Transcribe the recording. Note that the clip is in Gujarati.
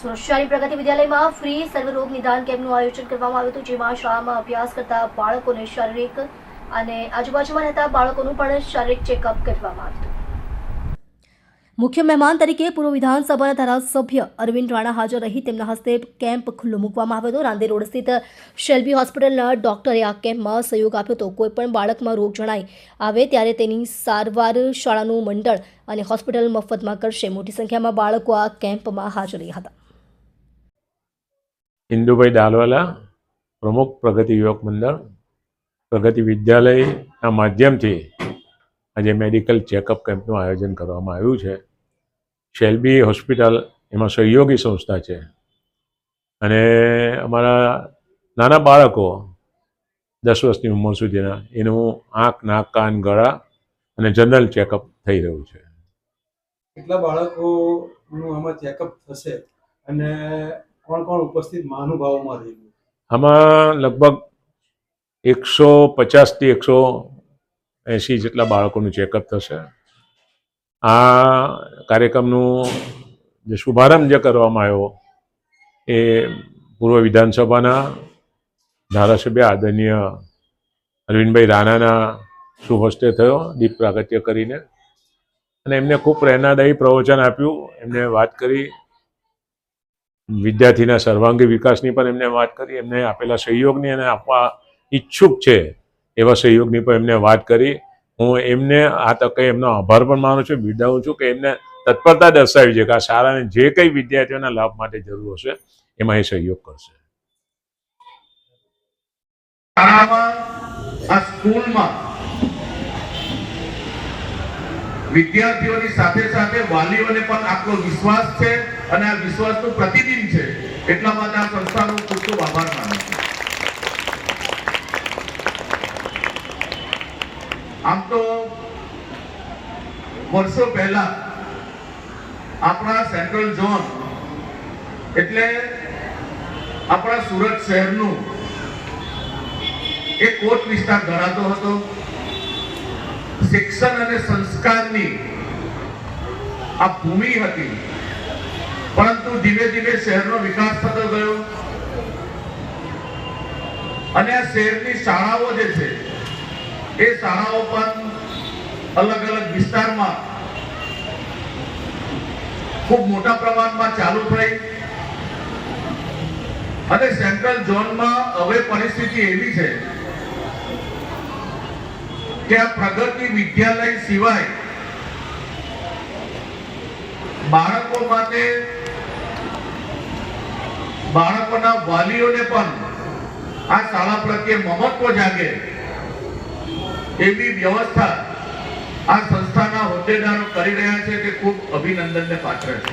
સુરત પ્રગતિ વિદ્યાલયમાં ફ્રી સર્વરોગ નિદાન કેમ્પનું આયોજન કરવામાં આવ્યું હતું, જેમાં શાળામાં અભ્યાસ કરતા બાળકોને શારીરિક અને આજુબાજુમાં રહેતા બાળકોનું પણ શારીરિક ચેકઅપ કરવામાં આવ્યું હતું। મુખ્ય મહેમાન તરીકે પૂર્વ વિધાનસભાના ધારાસભ્ય અરવિંદ રાણા હાજર રહી તેમના હસ્તે કેમ્પ ખુલ્લો મૂકવામાં આવ્યો હતો। રાંદેર રોડ સ્થિત શેલ્બી હોસ્પિટલના ડોક્ટરે આ કેમ્પમાં સહયોગ આપ્યો હતો। કોઈપણ બાળકમાં રોગ જણાય આવે ત્યારે તેની સારવાર શાળાનું મંડળ અને હોસ્પિટલ મફતમાં કરશે। મોટી સંખ્યામાં બાળકો આ કેમ્પમાં હાજર રહ્યા હતા। ઇન્દુભાઈ દાલવાલા, પ્રમુખ પ્રગતિ યુવક મંડળ, પ્રગતિ વિદ્યાલયના માધ્યમથી આજે મેડિકલ ચેકઅપ કેમ્પનું આયોજન કરવામાં આવ્યું છે। શેલ્બી હોસ્પિટલ એમાં સહયોગી સંસ્થા છે અને અમારા નાના બાળકો 10 વર્ષની ઉંમર સુધીના એનું આંખ, નાક, કાન, ગળા અને જનરલ ચેકઅપ થઈ રહ્યું છે। કેટલા બાળકોનું આમાં ચેકઅપ થશે અને કોણ કોણ ઉપસ્થિત મહાનુભાવોમાં રહેલું? આમાં લગભગ 150 થી 180 જેટલા બાળકોનું ચેકઅપ થશે। આ કાર્યક્રમનું જે શુભારંભ જે કરવામાં આવ્યો એ પૂર્વ વિધાનસભાના ધારાસભ્ય આદરણીય અરવિંદભાઈ રાણાના શુભ હસ્તે થયો, દીપ પ્રાગટ્ય કરીને, અને એમને ખૂબ પ્રેરણાદાયી પ્રવચન આપ્યું। એમને વાત કરી વિદ્યાર્થીના સર્વાંગી વિકાસની પણ એમને વાત કરી, એમને આપેલા સહયોગની અને આપવા ઈચ્છુક છે એવા સહયોગની પણ એમને વાત કરી। હું એમને આ તકે એમનો આભાર પણ માનું છું, બિરદાવું છું કે એમને તત્પરતા દર્શાવી છે કે આ શાળાને જે કંઈ વિદ્યાર્થીઓના લાભ માટે જરૂર હશે એમાં એ સહયોગ કરશે। આ સ્કૂલમાં વિદ્યાર્થીઓની સાથે સાથે વાલીઓને પણ આટલો વિશ્વાસ છે અને આ વિશ્વાસનું પ્રતિબિંબ છે, એટલા માટે આ સંસ્થાનો ખૂબ ખૂબ આભાર માનું છું। આમ તો વર્ષો પહેલા આપણા સેન્ટ્રલ ઝોન એટલે આપણા સુરત શહેરનું એક કોટ વિસ્તાર ધરાવતો હતો। શિક્ષણ અને સંસ્કારની આ ભૂમિ હતી, પરંતુ ધીમે ધીમે શહેરનો વિકાસ થતો ગયો અને આ શહેરની શાળાઓ જે છે એ શાળાઓ પણ અલગ અલગ વિસ્તારમાં ખૂબ મોટા પ્રમાણમાં ચાલુ થઈ અને સેન્ટ્રલ ઝોનમાં હવે પરિસ્થિતિ એવી છે કે આ પ્રગતિ વિદ્યાલય સિવાય બાળકો માટે, બાળકોના વાલીઓને પણ આ શાળા પ્રત્યે મમત્વ જાગે એવી વ્યવસ્થા આ સંસ્થાના હોદ્દેદારો કરી રહ્યા છે, તે ખૂબ અભિનંદનને પાત્ર છે।